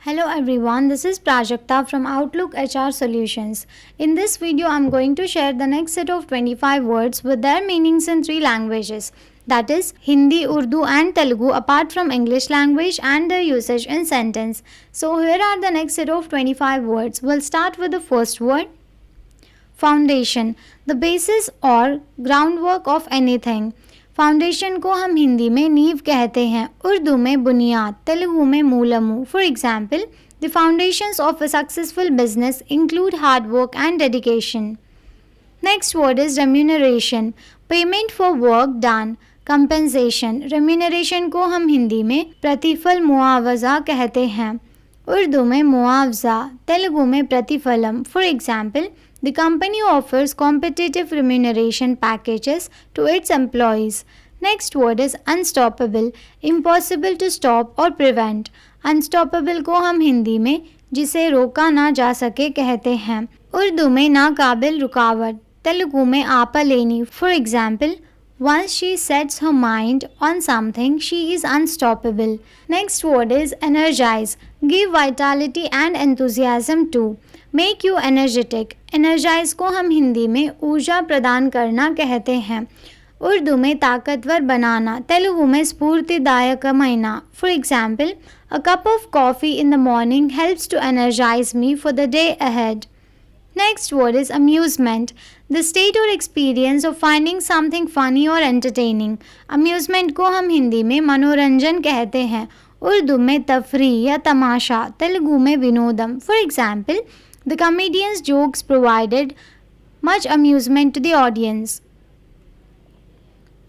Hello everyone, this is Prajakta from Outlook HR Solutions. In this video, I'm going to share the next set of 25 words with their meanings in three languages. That is Hindi, Urdu and Telugu apart from English language and their usage in sentence. So here are the next set of 25 words. We'll start with the first word. Foundation the basis और groundwork of anything. Foundation को हम हिंदी में नींव कहते हैं, उर्दू में बुनियाद, तेलुगु में मूलमू. For example, the foundations of a successful business include hard work and dedication. Next word is remuneration, payment for work done. Compensation, remuneration को हम हिंदी में प्रतिफल मुआवजा कहते हैं, उर्दू में मुआवजा, तेलुगु में प्रतिफलम. For example, the company offers competitive remuneration packages to its employees. Next word is unstoppable, impossible to stop or prevent. Unstoppable को हम हिंदी में जिसे रोका ना जा सके कहते हैं, उर्दू में नाकाबिल रुकावट, तेलुगु में आपा लेनी. For example, once she sets her mind on something, she is unstoppable. Next word is energize, give vitality and enthusiasm to. Make you energetic. Energise को हम हिंदी में ऊर्जा प्रदान करना कहते हैं, उर्दू में ताकतवर बनाना, तेलुगु में स्फूर्तिदायकమైన. For example, a cup of coffee in the morning helps to energise me for the day ahead. Next word is amusement, the state और experience of finding something funny और एंटरटेनिंग. अम्यूजमेंट को हम हिंदी में मनोरंजन कहते हैं, उर्दू में तफरी या तमाशा, तेलुगु में विनोदम. For example, the comedian's jokes provided much amusement to the audience.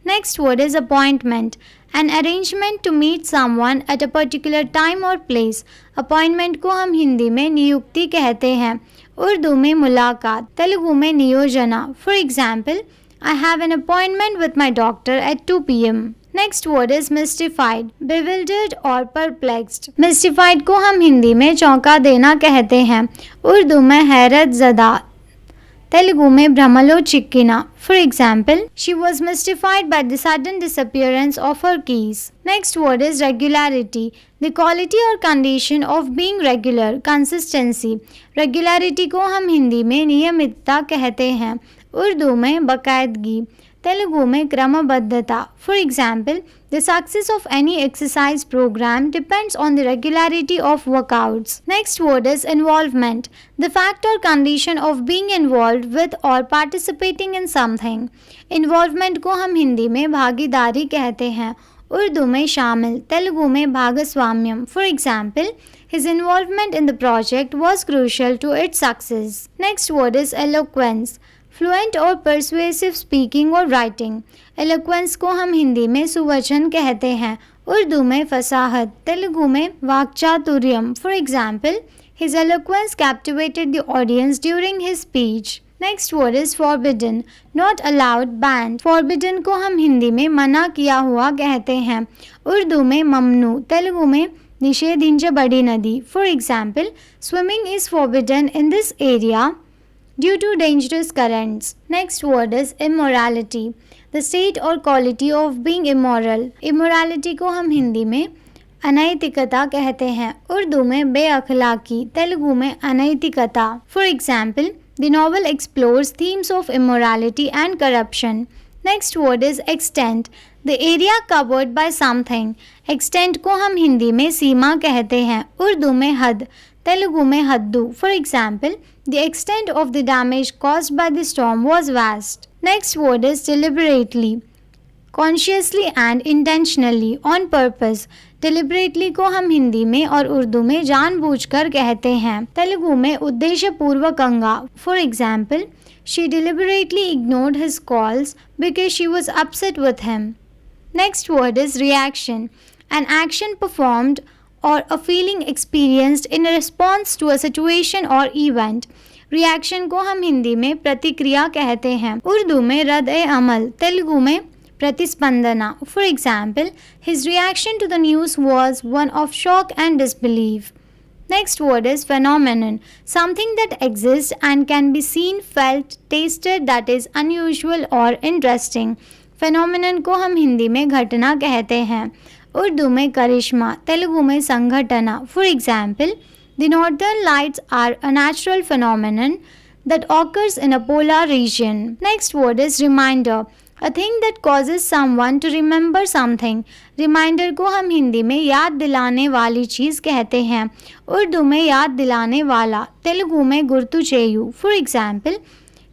Next word is appointment, an arrangement to meet someone at a particular time or place. Appointment को हम हिंदी में नियुक्ति कहते हैं, उर्दू में मुलाकात, तेलुगु में नियोजना. For example, I have an appointment with my doctor at 2 p.m. Next word is mystified, bewildered और perplexed. मिस्टिफाइड को हम हिंदी में चौंका देना कहते हैं, उर्दू में हैरत ज़दा, तेलुगु में भ्रमलो चिक्किना. For example, she was mystified by the sudden disappearance of her keys. Next word is regularity, the quality और condition of being regular, consistency. Regularity को हम हिंदी में नियमितता कहते हैं, उर्दू में बाकायदगी, तेलुगु में क्रमबद्धता. For example, the success of any exercise programme depends on the regularity of workouts. Next word is involvement, the fact और condition of being involved with और पार्टिसिपेटिंग इन समथिंग. इन्वॉल्वमेंट को हम हिंदी में भागीदारी कहते हैं, उर्दू में शामिल, तेलुगु में भागस्वाम्यम. For example, his involvement in the project was crucial to its success. Next word is eloquence, fluent और परसुएसिव स्पीकिंग और राइटिंग. एलोक्वेंस को हम हिंदी में सुवचन कहते हैं, उर्दू में फसाहत, तेलुगु में वाक्चातुर्यम. For example, his eloquence captivated the audience during his speech. Next word is forbidden, not allowed, banned. Forbidden को हम हिंदी में मना किया हुआ कहते हैं, उर्दू में ममनू, तेलुगु में निषेधिंचबडिनदी. For example, swimming is forbidden in this area due to dangerous currents. Next word is immorality, the state or quality of being immoral. Immorality को हम हिंदी में अनैतिकता कहते हैं, उर्दू में बेअखलाकी, तेलुगु में अनैतिकता. For example, the novel explores themes of immorality and corruption. Next word is extent, the area covered by something. Extent को हम हिंदी में सीमा कहते हैं, उर्दू में हद, तेलुगु में Haddu. For example, the extent of the damage caused by the storm was vast. Next word is deliberately, consciously and intentionally, on purpose. Deliberately को हम हिंदी में और उर्दू में जानबूझकर कहते हैं, तेलुगु में उद्देश्यपूर्वकंगा. For example, she deliberately ignored his calls because she was upset with him. Next word is reaction, an action performed or a feeling experienced in response to a situation or event. Reaction को हम हिंदी में प्रतिक्रिया कहते हैं, उर्दू में रद्द-ए-अमल, तेलुगु में प्रतिस्पंदना. For example, his reaction to the news was one of shock and disbelief. Next word is phenomenon, something that exists and can be seen, felt, tasted that is unusual or interesting. phenomenon को हम हिंदी में घटना कहते हैं, उर्दू में करिश्मा, तेलुगु में संघटना. For example, the northern lights are a natural phenomenon that occurs in a polar region. Next word is reminder. A thing that causes someone to remember something. Reminder को हम हिंदी में याद दिलाने वाली चीज़ कहते हैं. उर्दू में याद दिलाने वाला, तेलुगु में गुर्तु चेयु. For example,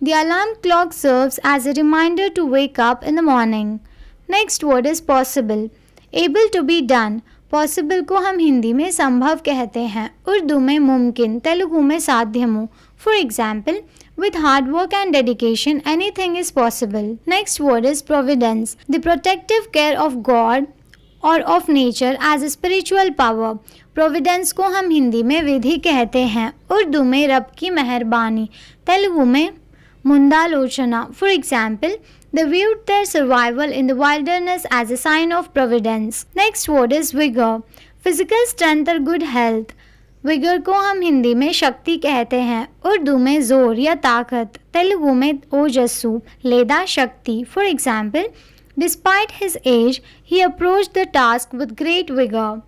the alarm clock serves as a reminder to wake up in the morning. Next word is possible. Able to be done. Possible को हम हिंदी में संभव कहते हैं. उर्दू में मुमकिन, तेलुगु में साध्यमु. For example, with hard work and dedication anything is possible. Next word is providence. The protective care of God or of nature as a spiritual power. Providence को हम हिंदी में विधि कहते हैं. उर्दू में रब की मेहरबानी, तेलुगु में मुंदालोचना. For example, they viewed their survival in the wilderness as a sign of providence. Next word is vigor. Physical strength or good health. Vigour को हम हिंदी में शक्ति कहते हैं. उर्दू में जोर या ताकत, तेलुगु में ओजस्सु लेदा शक्ति. For example, despite his age, he approached the task with great vigor.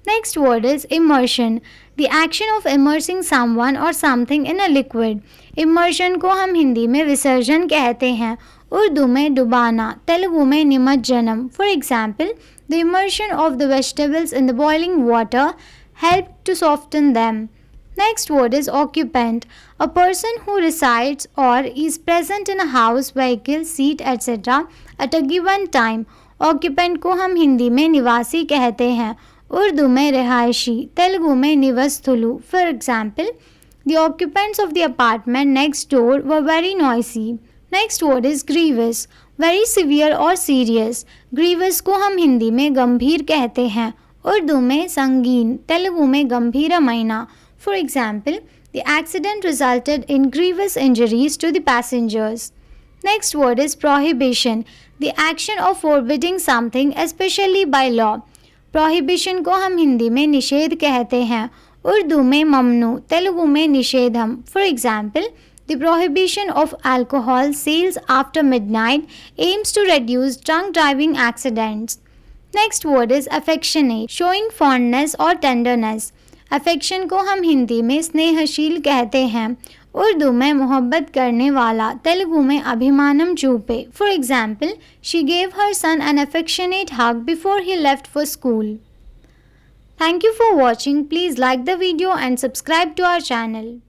Next word is immersion. The action of immersing someone or something in a liquid. Immersion को हम हिंदी में विसर्जन कहते हैं. उर्दू में डुबाना, तेलुगु में निमज्जनम. For example, the immersion of the vegetables in the boiling water helped to soften them. Next word is occupant. A person who resides or is present in a house, vehicle, seat, etc. at a given time. Occupant को हम हिंदी में निवासी कहते हैं. उर्दू में रिहायशी, तेलुगु में निवस्तुलु. For example, the occupants of the apartment next door were very noisy. Next word is grievous. Very severe or serious. Grievous को हम हिंदी में गंभीर कहते हैं. उर्दू में संगीन, तेलुगु में गंभीरమైన. For example, the accident resulted in grievous injuries to the passengers. Next word is prohibition. The action of forbidding something especially by law. Prohibition को हम हिंदी में निषेध कहते हैं. उर्दू में ममनू, तेलुगु में निषेधम. For example, the prohibition of alcohol sales after midnight aims to reduce drunk driving accidents. Next word is affectionate, showing fondness or tenderness. Affection को हम हिंदी में स्नेहशील कहते हैं. उर्दू में मोहब्बत करने वाला, तेलुगु में अभिमानम चूपे. For example, she gave her son an affectionate hug before he left for school. Thank you for watching. Please like the video and subscribe to our channel.